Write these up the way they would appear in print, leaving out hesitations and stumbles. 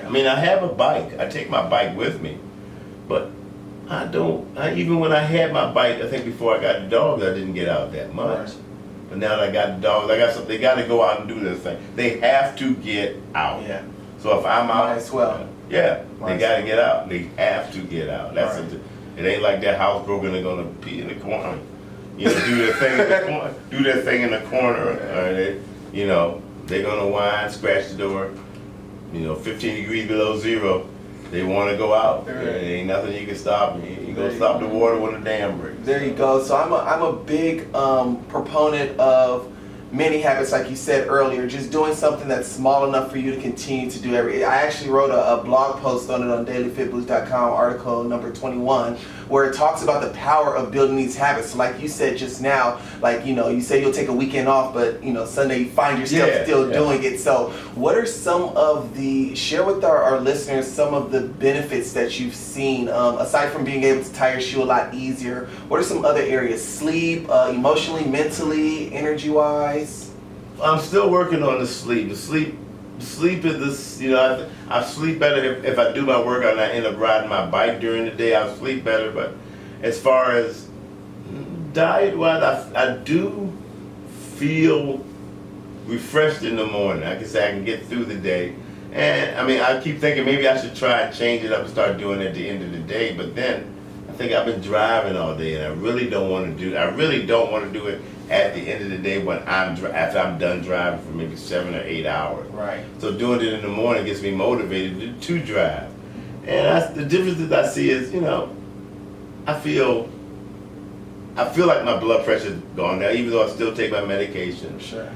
I mean, I have a bike. I take my bike with me, but even when I had my bike, I think before I got the dogs, I didn't get out that much. Right. But now that I got the dogs, they got to go out and do this thing. They have to get out. Yeah. So if I'm out, might as well. Yeah, they got to get out. They have to get out. That's right. It ain't like that housebroken are gonna pee in the corner. You know, do their thing in the corner. Do their thing in the corner. They're gonna whine, scratch the door. 15 degrees below zero. They want to go out. Right. There ain't nothing you can stop. You gonna stop the water when the dam breaks. There you go. So I'm a big proponent of many habits, like you said earlier, just doing something that's small enough for you to continue to do I actually wrote a blog post on it on dailyfitboost.com, article number 21, where it talks about the power of building these habits. So like you said just now, you say you'll take a weekend off, but Sunday you find yourself still doing it. So what are share with our listeners some of the benefits that you've seen, aside from being able to tie your shoe a lot easier? What are some other areas? Sleep, emotionally, mentally, energy-wise? I'm still working on the sleep. The sleep is this. I sleep better if I do my workout and I end up riding my bike during the day. I sleep better. But as far as diet-wise, I do feel refreshed in the morning. I can say I can get through the day. And I keep thinking maybe I should try and change it up and start doing it at the end of the day. But then I think I've been driving all day, and I really don't want to do it at the end of the day after I'm done driving for maybe 7 or 8 hours. Right. So doing it in the morning gets me motivated to drive. And the difference that I see is, I feel like my blood pressure's gone down, even though I still take my medication. Sure.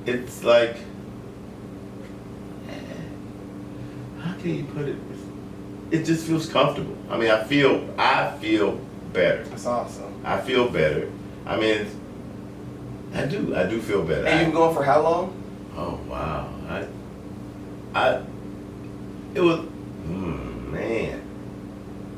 It's like, how can you put it? It just feels comfortable. I feel better. That's awesome. I feel better. I do feel better. And you've been going for how long? Oh wow. It was, man.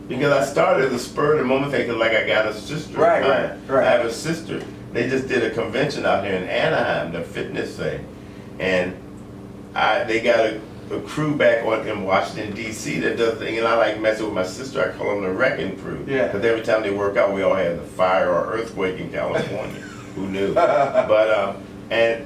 Because I started the Spur of the moment thing, like I got a sister. Right. I have a sister. They just did a convention out here in Anaheim, the fitness thing. And they got a crew back in Washington, D.C. that does things, and I like messing with my sister. I call them the wrecking crew. Yeah. Because every time they work out, we all have the fire or earthquake in California. Who knew? But, and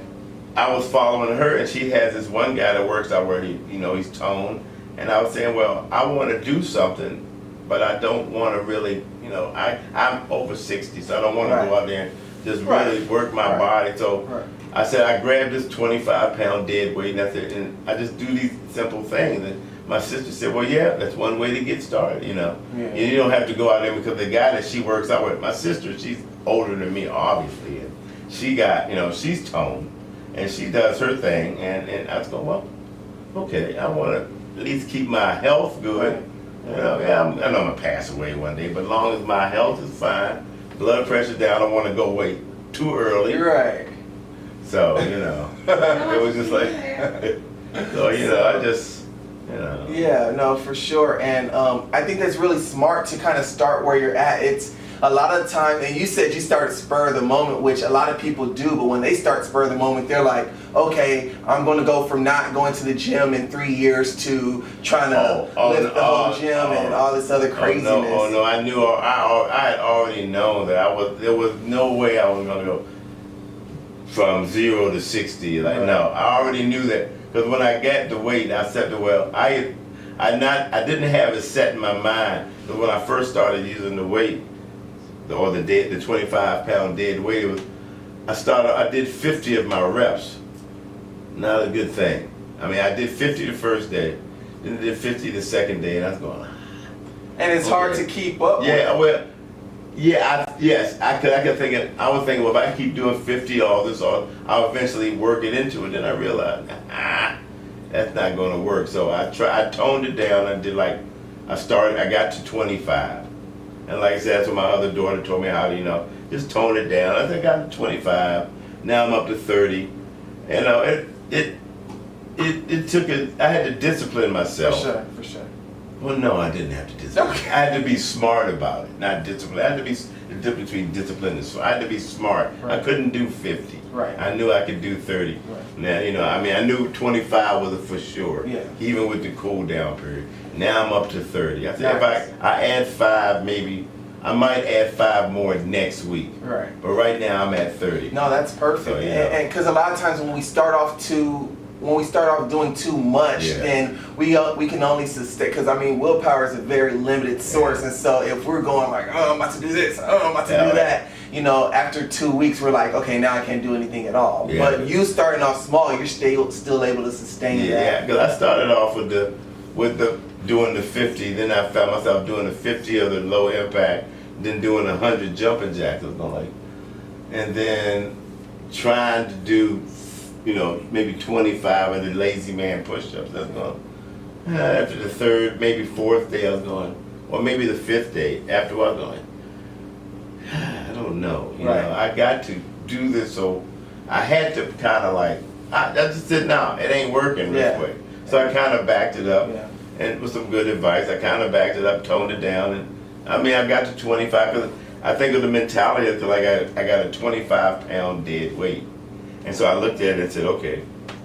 I was following her, and she has this one guy that works out where he's toned. And I was saying, well, I want to do something, but I don't want to really, I'm over 60, so I don't want to go out there and just really work my body. So I said, I grabbed this 25-pound dead weight, and I just do these simple things. And my sister said, well, yeah, that's one way to get started, Yeah. You don't have to go out there, because the guy that she works out with, my sister, she's older than me, obviously, and she got, she's toned, and she does her thing, and I was going, well, okay, I want to at least keep my health good. I know I'm going to pass away one day, but as long as my health is fine, blood pressure down, I don't want to go away too early. You're right. So, it was just like, I just, Yeah, no, for sure. And I think that's really smart to kind of start where you're at. It's a lot of time, and you said you started Spur of the Moment, which a lot of people do, but when they start Spur of the Moment, they're like, okay, I'm going to go from not going to the gym in 3 years to trying to lift the whole gym and all this other craziness. I knew, I had already known that there was no way I was going to go from 0 to 60. Like, no, I already knew that, because when I got the weight, I said, well, I didn't have it set in my mind, because when I first started using the weight, the 25-pound dead weight, I did 50 of my reps. Not a good thing. I did 50 the first day, then I did 50 the second day, and I was going, and it's hard to keep up with. I was thinking, well, if I keep doing 50 all this, I'll eventually work it into it. Then I realized, that's not going to work. So I toned it down. I got to 25. And like I said, that's what my other daughter told me how to, just tone it down. I think I got to 25. Now I'm up to 30. It took I had to discipline myself. For sure. Well, no, I didn't have to discipline. Okay. I had to be smart about it, not discipline. I had to be the difference between discipline and smart. I had to be smart. Right. I couldn't do 50. Right. I knew I could do 30. Right. Now, you know, I mean, I knew 25 was a for sure. Yeah. Even with the cool down period. Now I'm up to 30. I said Nice. if I add 5, maybe I might add 5 more next week. Right. But right now I'm at 30. No, that's perfect. So, yeah. And because a lot of times when we start off doing too much, Yeah. then we can only sustain. Because I mean, willpower is a very limited source, and so if we're going like, oh, I'm about to do this, oh, I'm about to do that, you know, after 2 weeks, we're like, okay, now I can't do anything at all. Yeah. But you starting off small, you're still able to sustain Yeah, that. because I started off with the doing the 50, then I found myself doing the 50 of the low impact, then doing 100 jumping jacks. I was going like, and then trying to do, you know, maybe 25 of the lazy man push-ups. That's going. After the third, maybe fourth day, I was going, or maybe the fifth day. After I was going, I don't know. You know, I got to do this, so I had to kind of like, I just said, no, it ain't working this way. So I kind of backed it up, and with some good advice, I kind of backed it up, toned it down, and I mean, I got to 25 because I think of the mentality that like I got a 25-pound dead weight, and so I looked at it and said, okay,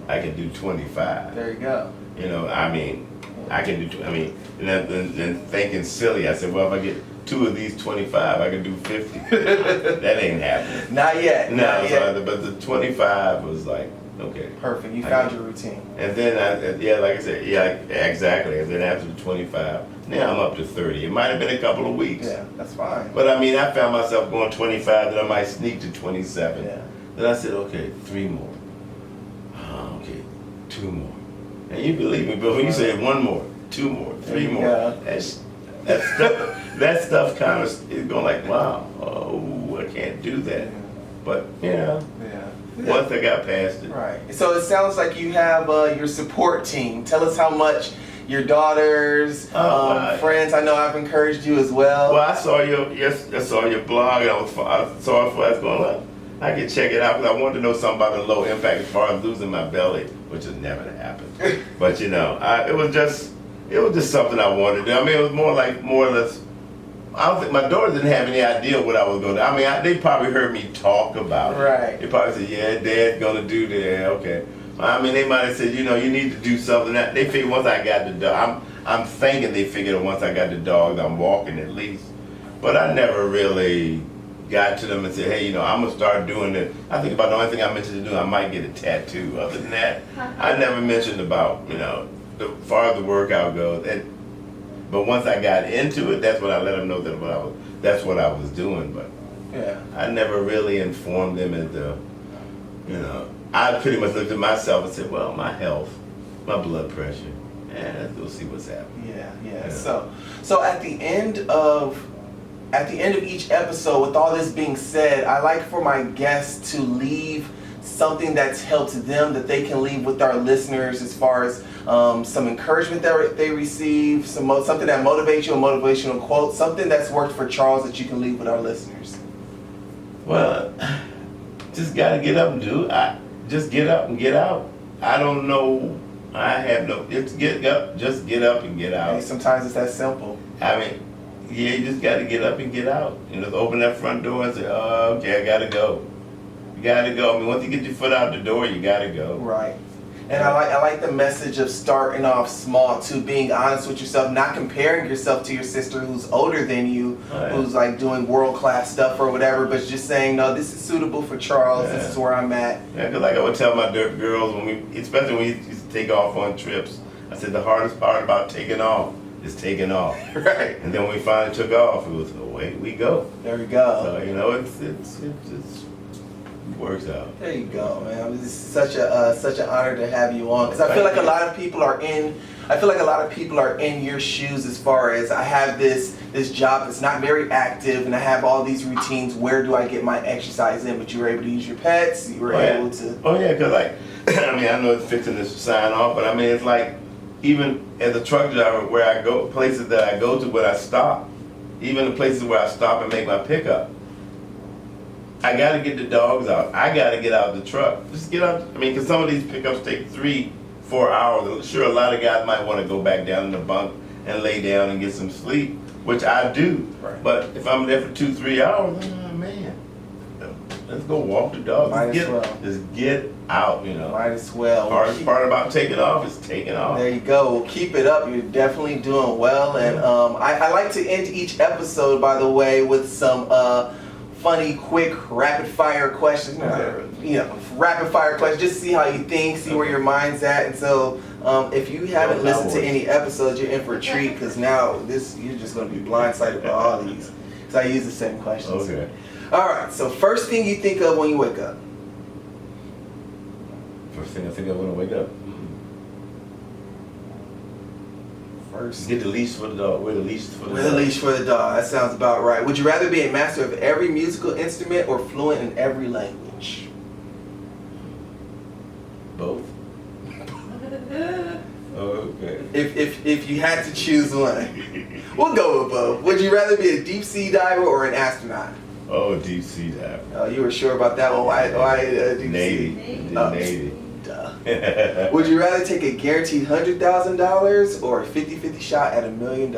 I can do 25. There you go. You know, I mean, I can do. I mean, and then thinking silly, I said, well, if I get 2 of these 25, I can do 50. That ain't happening. Not yet. No, not yet. So, but the 25 was like, okay. Perfect. You found your routine. And then, like I said, exactly. And then after the 25, now I'm up to 30. It might have been a couple of weeks. Yeah, that's fine. But I mean, I found myself going 25, then I might sneak to 27. Yeah. Then I said, okay, 3 more. Okay, 2 more. And you believe me, but when you said 1 more, 2 more, 3 more, that stuff kind of is going like, wow, oh, I can't do that. But, you know. Once I got past it. Right. So it sounds like you have your support team. Tell us how much your daughters, friends. I know I've encouraged you as well. Well, I saw your blog, and I saw it for us going up. I could check it out because I wanted to know something about the low impact as far as losing my belly, which has never happened. But you know, it was just something I wanted to do. I mean, it was more or less. I don't think my daughter didn't have any idea what I was going to do. I mean, they probably heard me talk about it. Right. They probably said, yeah, Dad's going to do that. Okay. I mean, they might have said, you know, you need to do something. They figured once I got the dog, I'm thinking they figured once I got the dog, I'm walking at least. But I never really got to them and said, hey, you know, I'm going to start doing it. I think about the only thing I mentioned to do, I might get a tattoo. Other than that, I never mentioned about, you know, as far as the workout goes. But once I got into it, that's when I let them know that's what I was doing. But I never really informed them you know, I pretty much looked at myself and said, well, my health, my blood pressure, and we'll see what's happening. Yeah. So at the end of each episode, with all this being said, I like for my guests to leave something that's helped them that they can leave with our listeners as far as some encouragement that they receive, something that motivates you, a motivational quote, something that's worked for Charles that you can leave with our listeners. Well, just gotta get up and do it. Just get up and get out. I don't know. Just get up and get out. Hey, sometimes it's that simple. I mean, you just gotta get up and get out. You know, open that front door and say, oh, okay, I gotta go. You gotta go. I mean, once you get your foot out the door, you gotta go. Right. And I like the message of starting off small too, being honest with yourself, not comparing yourself to your sister who's older than you, who's like doing world-class stuff or whatever, but just saying, no, this is suitable for Charles, this is where I'm at. Yeah, because like I would tell my girls, especially when we used to take off on trips, I said the hardest part about taking off is taking off. Right. And then when we finally took off, it was, away we go. There we go. So, you know, it works out. There you go, man. It's such an honor to have you on, because I feel like a lot of people are in your shoes as far as I have this job that's not very active and I have all these routines. Where do I get my exercise in? But you were able to use your pets. You were able to. Oh yeah, because like I mean, I know it's fixing this sign off, but I mean it's like even as a truck driver, where I go, places that I go to where I stop, even the places where I stop and make my pickup. I got to get the dogs out. I got to get out of the truck. Just get out. I mean, because some of these pickups take 3-4 hours. Sure, a lot of guys might want to go back down in the bunk and lay down and get some sleep, which I do. Right. But if I'm there for 2-3 hours, oh man, Let's go walk the dog. Might as well. Just get out, you know. Might as well. Hardest part about taking off is taking off. There you go. Well, keep it up. You're definitely doing well. And I like to end each episode, by the way, with some funny, quick, rapid fire questions. Rapid fire questions. Just see how you think, see where your mind's at. And so, if you haven't listened to any episodes, you're in for a treat because now you're just going to be blindsided by all these. So I use the same questions. Okay. All right. So first thing you think of when you wake up. First thing I think of when I wake up. First. Get the leash for the dog. Wear the leash for the dog. With a leash for the dog. That sounds about right. Would you rather be a master of every musical instrument or fluent in every language? Both. Okay. If you had to choose one, we'll go with both. Would you rather be a deep sea diver or an astronaut? Oh, deep sea diver. Oh, you were sure about that one. Why deep Navy. sea? Navy. Duh. Would you rather take a guaranteed $100,000 or a 50-50 shot at $1 million?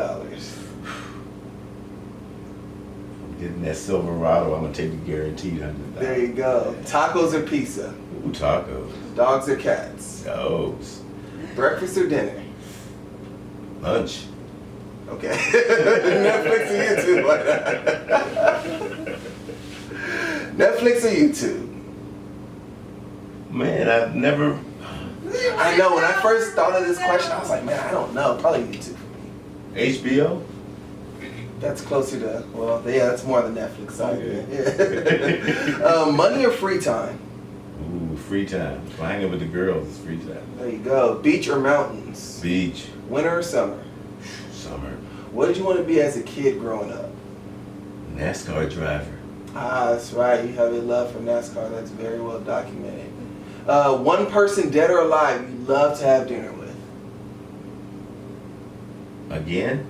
Getting that Silverado, I'm gonna take the guaranteed $100,000. There you go. Tacos or pizza? Ooh, tacos. Dogs or cats? Dogs. Breakfast or dinner? Lunch. Okay. Netflix or YouTube? Netflix or YouTube? Man, I've never. I know, when I first thought of this question, I was like, man, I don't know. Probably YouTube for me. HBO? That's closer to, well, yeah, that's more on the Netflix side. Okay. Yeah. Money or free time? Ooh, free time. If I hang out with the girls, it's free time. There you go. Beach or mountains? Beach. Winter or summer? Summer. What did you want to be as a kid growing up? NASCAR driver. Ah, that's right. You have a love for NASCAR. That's very well documented. One person, dead or alive, you'd love to have dinner with? Again?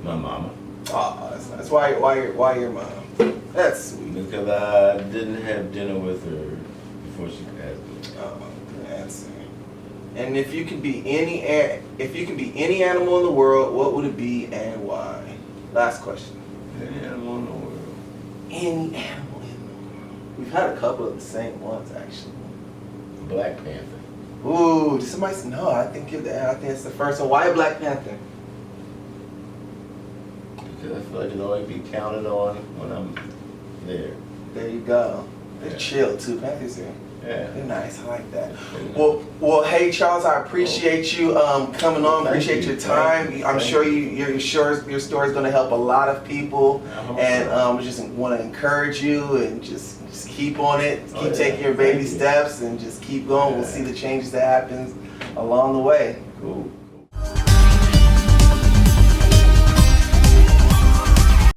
My mama. Oh, that's nice. Why your mom? That's sweet. Because I didn't have dinner with her before she passed away. Oh, good answer. And if you could be any animal in the world, what would it be and why? Last question. Any animal in the world. Any animal in the world. We've had a couple of the same ones actually. Black Panther. Ooh, did somebody say no? I think it's the first one. Why a Black Panther? Because I feel like it'll always be counted on when I'm there. There you go. They're Yeah. chill too. Panthers are. Yeah. They're nice. I like that. Yeah. Well, hey Charles, I appreciate you coming on. Thank Appreciate you. your time. Thank you. I'm sure your story is going to help a lot of people, I hope and so. just want to encourage you and just keep on it. Oh, Keep yeah. taking your baby Thank you. steps and just keep going. We'll Yeah. see the changes that happens along the way. Cool.